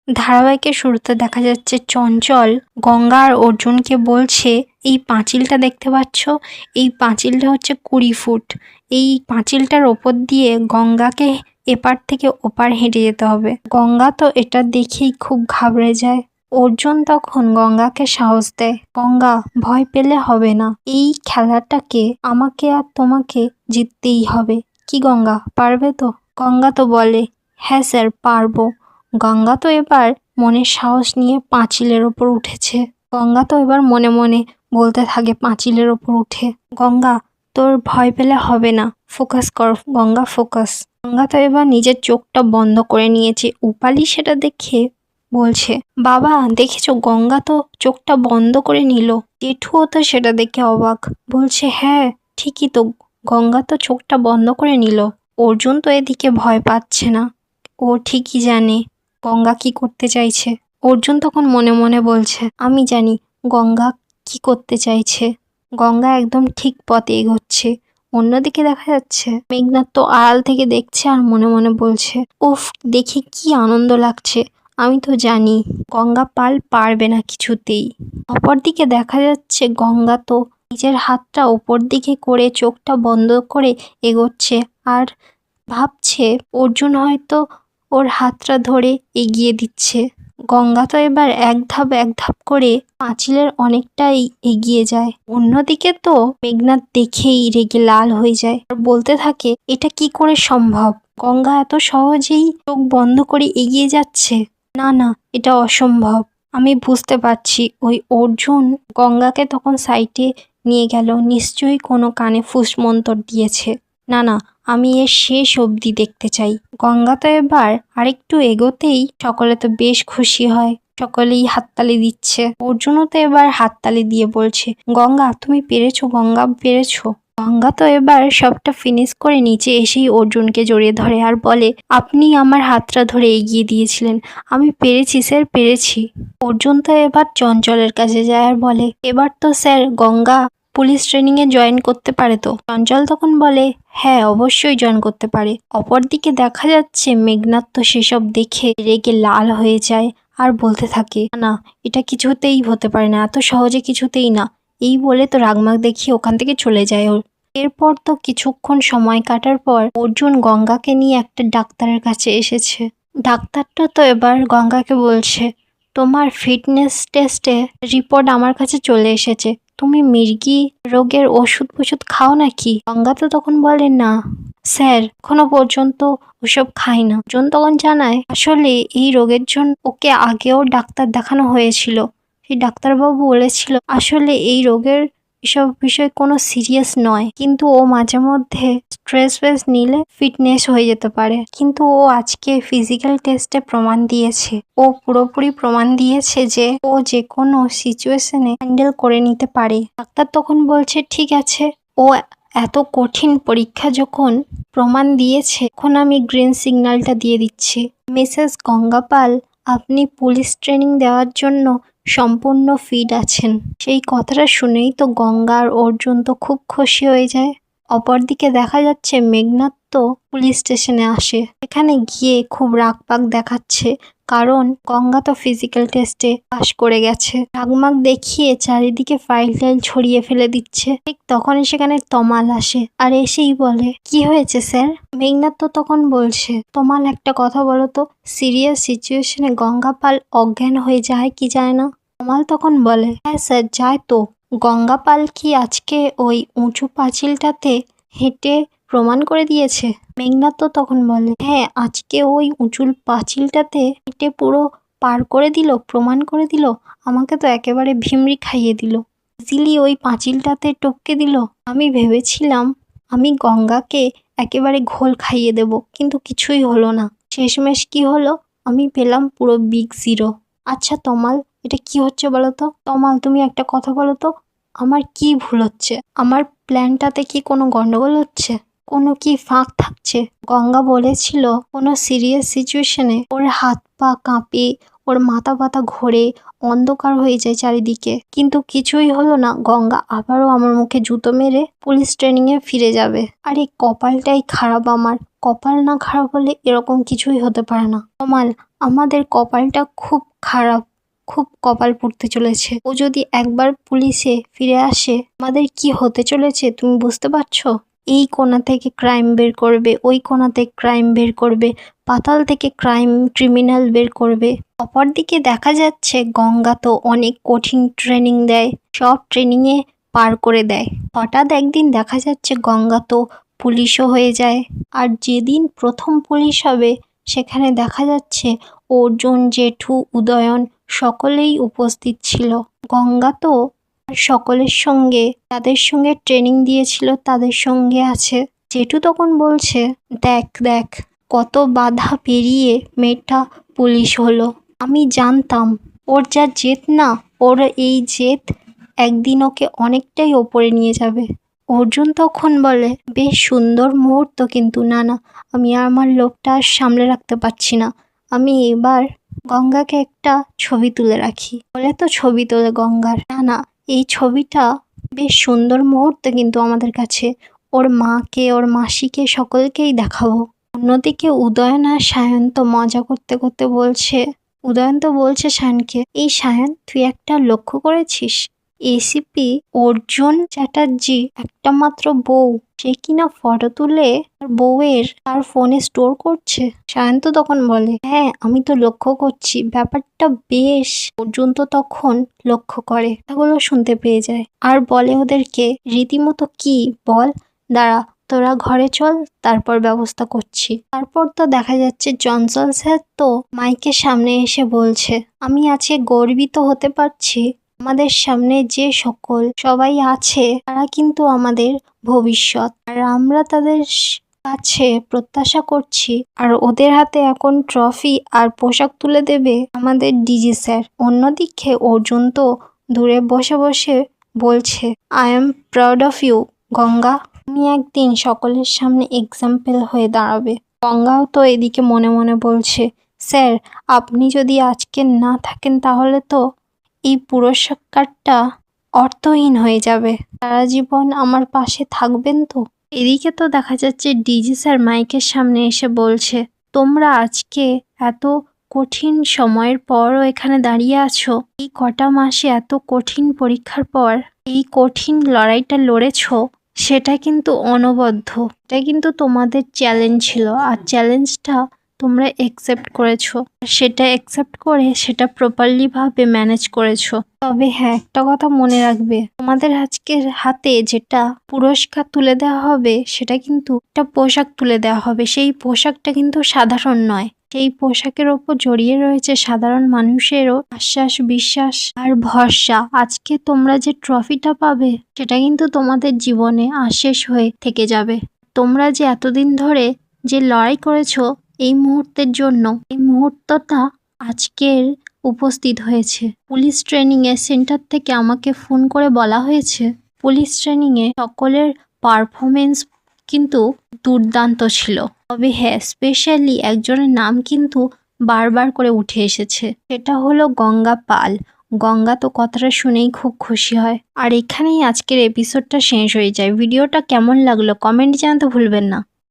ধারাবাহিকের শুরুতে দেখা যাচ্ছে চঞ্চল গঙ্গা আর অর্জুনকে বলছে, এই পাঁচিলটা দেখতে পাচ্ছ, এই পাঁচিলটা হচ্ছে 20 ফুট। এই পাঁচিলটার ওপর দিয়ে গঙ্গাকে এপার থেকে ওপার হেঁটে যেতে হবে। গঙ্গা তো এটা দেখেই খুব ঘাবড়ে যায়। অর্জুন তখন গঙ্গাকে সাহস দেয়, গঙ্গা ভয় পেলে হবে না, এই খেলাটাকে আমাকে আর তোমাকে জিততেই হবে। কি গঙ্গা, পারবে তো? গঙ্গা তো বলে, হ্যাঁ স্যার পারবো। গঙ্গা তো এবার মনে সাহস নিয়ে পাঁচিলের ওপর উঠেছে। গঙ্গা তো এবার মনে মনে বলতে থাকে পাঁচিলের ওপর উঠে, গঙ্গা তোর ভয় পেলে হবে না, ফোকাস কর গঙ্গা, ফোকাস। গঙ্গা তো এবার নিজের চোখটা বন্ধ করে নিয়েছে। উপালি সেটা দেখে বলছে, বাবা দেখেছো গঙ্গা তো চোখটা বন্ধ করে নিল। জেঠুও তো সেটা দেখে অবাক, বলছে হ্যাঁ ঠিকই তো, গঙ্গা তো চোখটা বন্ধ করে নিল। অর্জুন তো এদিকে ভয় পাচ্ছে না, ও ঠিকই জানে গঙ্গা কি করতে চাইছে। অর্জুন তখন মনে মনে বলছে, আমি জানি গঙ্গা কি করতে চাইছে, গঙ্গা একদম ঠিক পথে এগোচ্ছে। অন্যদিকে দেখা যাচ্ছে মেঘনাথ তো আড়াল থেকে দেখছে আর মনে মনে বলছে, উফ দেখে কি আনন্দ লাগছে, আমি তো জানি গঙ্গা পাল পারবে না কিছুতেই। অপরদিকে দেখা যাচ্ছে গঙ্গা তো নিজের হাতটা ওপর দিকে করে চোখটা বন্ধ করে এগোচ্ছে আর ভাবছে অর্জুন হয়তো ওর হাতটা ধরে এগিয়ে দিচ্ছে। গঙ্গা তো এবার এক ধাপ করে পাঁচিলের অনেকটাই এগিয়ে যায়। অন্যদিকে তো মেঘনাথ দেখেই রেগে লাল হয়ে যায় আর বলতে থাকে, এটা কি করে সম্ভব, গঙ্গা এত সহজেই চোখ বন্ধ করে এগিয়ে যাচ্ছে, না না এটা অসম্ভব। আমি বুঝতে পারছি ওই অর্জুন গঙ্গাকে তখন সাইডে নিয়ে গেল, নিশ্চয়ই কোনো কানে ফুসমন্তর দিয়েছে। না না, আমি এর শেষ অবধি দেখতে চাই। গঙ্গা তো এবার আরেকটু এগোতেই সকলে তো বেশ খুশি হয়, সকলেই হাততালি দিচ্ছে। অর্জুনও তো এবার হাততালি দিয়ে বলছে, গঙ্গা তুমি পেরেছো, গঙ্গা পেরেছো। গঙ্গা তো এবার সবটা ফিনিশ করে নিচে এসেই অর্জুনকে জড়িয়ে ধরে আর বলে, আপনি আমার হাতটা ধরে এগিয়ে দিয়েছিলেন, আমি পেরেছি স্যার, পেরেছি। অর্জুন তো এবার চঞ্চলের কাছে যায় আর বলে, এবার তো স্যার গঙ্গা পুলিশ ট্রেনিংয়ে জয়েন করতে পারে তো? চঞ্চল তখন বলে, হ্যাঁ অবশ্যই জয়েন করতে পারে। অপরদিকে দেখা যাচ্ছে মেঘনাথ তো সেসব দেখে রেগে লাল হয়ে যায় আর বলতে থাকে, না এটা কিছুতেই হতে পারে না, এত সহজে কিছুতেই না। এই বলে তো রাগমাগ দেখিয়ে ওখান থেকে চলে যায় ওর। এরপর তো কিছুক্ষণ সময় কাটার পর অর্জুন গঙ্গাকে নিয়ে একটা ডাক্তারের কাছে এসেছে। ডাক্তারটা তো এবার গঙ্গাকে বলছে, তোমার ফিটনেস টেস্টে রিপোর্ট আমার কাছে চলে এসেছে, তুমি মির্গি রোগের ওষুধ খাও নাকি? গঙ্গা তো তখন বলে, না স্যার এখনো পর্যন্ত ওসব খাই না। অর্জুন তখন জানায়, আসলে এই রোগের জন্য ওকে আগেও ডাক্তার দেখানো হয়েছিল, সেই ডাক্তারবাবু বলেছিল আসলে এই রোগের এসব বিষয় কোনো সিরিয়াস নয়, কিন্তু ও মাঝে মধ্যে স্ট্রেস নিলে ফিটনেস হয়ে যেতে পারে। কিন্তু ও আজকে ফিজিক্যাল টেস্টে প্রমাণ দিয়েছে, ও পুরোপুরি প্রমাণ দিয়েছে যে ও যে কোনো সিচুয়েশনে হ্যান্ডেল করে নিতে পারে। ডাক্তার তখন বলছে, ঠিক আছে, ও এত কঠিন পরীক্ষা যখন প্রমাণ দিয়েছে, এখন আমি গ্রিন সিগন্যালটা দিয়ে দিচ্ছি। মিসেস গঙ্গা পাল, আপনি পুলিশ ট্রেনিং দেওয়ার জন্য সম্পূর্ণ ফিট আছেন। সেই কথাটা শুনেই তো গঙ্গা আর অর্জুন তো খুব খুশি হয়ে যায়। অপরদিকে দেখা যাচ্ছে মেঘনাথ তো পুলিশ স্টেশনে আসে, এখানে গিয়ে খুব রাগপাগ দেখাচ্ছে, কারণ গঙ্গা তো ফিজিক্যাল টেস্টে পাশ করে গেছে। রাগমাগ দেখিয়ে চারিদিকে ফাইল টাইল ছড়িয়ে ফেলে দিচ্ছে। ঠিক তখনই সেখানে তমাল আসে আর এসেই বলে, কি হয়েছে স্যার? মেঘনাথ তো তখন বলছে, তমাল একটা কথা বলো তো, সিরিয়াস সিচুয়েশনে গঙ্গা পাল অজ্ঞান হয়ে যায় কি যায় না? তমাল তখন বলে, হ্যাঁ স্যার যায় তো। গঙ্গা পাল কি আজকে ওই উঁচু পাঁচিলটাতে হেঁটে প্রমাণ করে দিয়েছে? মেঘনাথ তো তখন বলে, হ্যাঁ আজকে ওই উঁচু পাঁচিলটাতে হেঁটে পুরো পার করে দিল, প্রমাণ করে দিল, আমাকে তো একেবারে ভিমরি খাইয়ে দিল, ইজিলি ওই পাঁচিলটাতে টপকে দিল। আমি ভেবেছিলাম আমি গঙ্গাকে একেবারে ঘোল খাইয়ে দেব, কিন্তু কিছুই হলো না। শেষমেশ কি হলো, আমি পেলাম পুরো বিগ জিরো। আচ্ছা তমাল, এটা কি হচ্ছে বলো তো? তমাল তুমি একটা কথা বলো তো, আমার কি ভুল হচ্ছে? আমার প্ল্যানটাতে কি কোনো গন্ডগোল হচ্ছে? কোনো কি ফাঁক থাকছে? গঙ্গা বলেছিল কোনো সিরিয়াস সিচুয়েশনে ওর হাত পা কাঁপে, ওর মাথা ব্যথা ঘোরে, অন্ধকার হয়ে যায় চারিদিকে, কিন্তু কিছুই হলো না। গঙ্গা আবারও আমার মুখে জুতো মেরে পুলিশ ট্রেনিংয়ে ফিরে যাবে। আর এই কপালটাই খারাপ আমার। কপাল না খারাপ হলে এরকম কিছুই হতে পারে না। কমাল, আমাদের কপালটা খুব খারাপ, খুব কপাল পুড়তে চলেছে। ও যদি একবার পুলিশে ফিরে আসে আমাদের কি হতে চলেছে তুমি বুঝতে পারছো? এই কোণা থেকে ক্রাইম বের করবে, ওই কোণাতে ক্রাইম বের করবে, পাতাল থেকে ক্রিমিনাল বের করবে। অপরদিকে দেখা যাচ্ছে গঙ্গা তো অনেক কঠিন ট্রেনিং দেয়, সব ট্রেনিংয়ে পার করে দেয়। হঠাৎ একদিন দেখা যাচ্ছে গঙ্গা তো পুলিশও হয়ে যায়। আর যেদিন প্রথম পুলিশ হবে সেখানে দেখা যাচ্ছে অর্জুন, জেঠু, উদয়ন সকলেই উপস্থিত ছিল। গঙ্গা তো সকলের সঙ্গে, তাদের সঙ্গে ট্রেনিং দিয়েছিল তাদের সঙ্গে আছে। জেঠু তখন বলছে, দেখ দেখ কত বাধা পেরিয়ে মেয়েটা পুলিশ হলো। আমি জানতাম ওর যা জেদ না, ওর এই জেদ একদিন ওকে অনেকটাই ওপরে নিয়ে যাবে। অর্জুন তখন বলে, বেশ সুন্দর মুহূর্ত, কিন্তু না না, আমি আমার লোভটা আর সামলে রাখতে পারছি না। আমি এবার গঙ্গাকে একটা ছবি তুলে রাখি। বলে তো ছবি তোলে গঙ্গার। না না, এই ছবিটা বেশ সুন্দর মুহূর্ত কিন্তু আমাদের কাছে। ওর মাকে, ওর মাসিকে সকলকেই দেখাবো। অন্যদিকে উদয়ন আর সায়ন্ত মজা করতে করতে বলছে, উদয়ন তো বলছে সায়নকে, এই সায়ন তুই একটা লক্ষ্য করেছিস এসিপি অর্জুন চ্যাটার্জি একটা মাত্র বউ, সে কিনা ফটো তুলে তার বউয়ের তার ফোনে স্টোর করছে। সায়ন্ত তখন বলে, হ্যাঁ আমি তো লক্ষ্য করছি, ব্যাপারটা বেশ। অর্জুন তো তখন লক্ষ্য করে, এগুলো শুনতে পেয়ে যায় আর বলে ওদেরকে রীতিমতো, কি বল, দাঁড়া তোরা ঘরে চল, তারপর ব্যবস্থা করছি। তারপর তো দেখা যাচ্ছে জনসন স্যার তো মাইকের সামনে এসে বলছে, আমি আজকে গর্বিত হতে পারছি, আমাদের সামনে যে সবাই আছে তারা কিন্তু আমাদের ভবিষ্যৎ, আর আমরা তাদের কাছে প্রত্যাশা করছি, আর ওদের হাতে এখন ট্রফি আর পোশাক তুলে দেবে আমাদের ডিজি স্যার। অন্যদিকে অর্জুন তো দূরে বসে বসে বলছে, I am proud of you Ganga, তুমি একদিন সকলের সামনে এক্সাম্পল হয়ে দাঁড়াবে। গঙ্গাও তো এদিকে মনে মনে বলছে, স্যার আপনি যদি আজকে না থাকেন তাহলে তো এই পুরস্কারটা অর্থহীন হয়ে যাবে। সারা জীবন আমার পাশে থাকবেন তো? এদিকে তো দেখা যাচ্ছে ডিজি স্যার মাইকের সামনে এসে বলছে, তোমরা আজকে এত কঠিন সময়ের পরও এখানে দাঁড়িয়ে আছো, এই কটা মাসে এত কঠিন পরীক্ষার পর এই কঠিন লড়াইটা লড়েছো, সেটা কিন্তু অনবদ্য, এটা কিন্তু তোমাদের চ্যালেঞ্জ ছিল, আর চ্যালেঞ্জটা তোমরা একসেপ্ট করেছো, সেটা একসেপ্ট করে সেটা প্রপারলি ভাবে ম্যানেজ করেছো। তবে হ্যাঁ, একটা কথা মনে রাখবে, তোমাদের আজকের হাতে যেটা পুরস্কার তুলে দেওয়া হবে সেটা কিন্তু একটা পোশাক তুলে দেওয়া হবে। সেই পোশাকটা কিন্তু সাধারণ নয়, সেই পোশাকের ওপর জড়িয়ে রয়েছে সাধারণ মানুষেরও আশ্বাস, বিশ্বাস আর ভরসা। আজকে তোমরা যে ট্রফিটা পাবে সেটা কিন্তু তোমাদের জীবনে আশেষ হয়ে থেকে যাবে। তোমরা যে এতদিন ধরে যে লড়াই করেছো এই মুহূর্তের জন্য, এই মুহূর্তটা আজকের উপস্থিত হয়েছে। পুলিশ ট্রেনিংয়ে সেন্টার থেকে আমাকে ফোন করে বলা হয়েছে পুলিশ ট্রেনিংয়ে সকলের পারফরমেন্স কিন্তু দুর্দান্ত ছিল। তবে হ্যাঁ, স্পেশালি একজনের নাম কিন্তু বারবার করে উঠে এসেছে, সেটা হলো গঙ্গা পাল। গঙ্গা তো কথাটা শুনেই খুব খুশি হয়। আর এখানেই আজকের এপিসোডটা শেষ হয়ে যায়। ভিডিওটা কেমন লাগলো কমেন্ট জানাতে ভুলবেন না।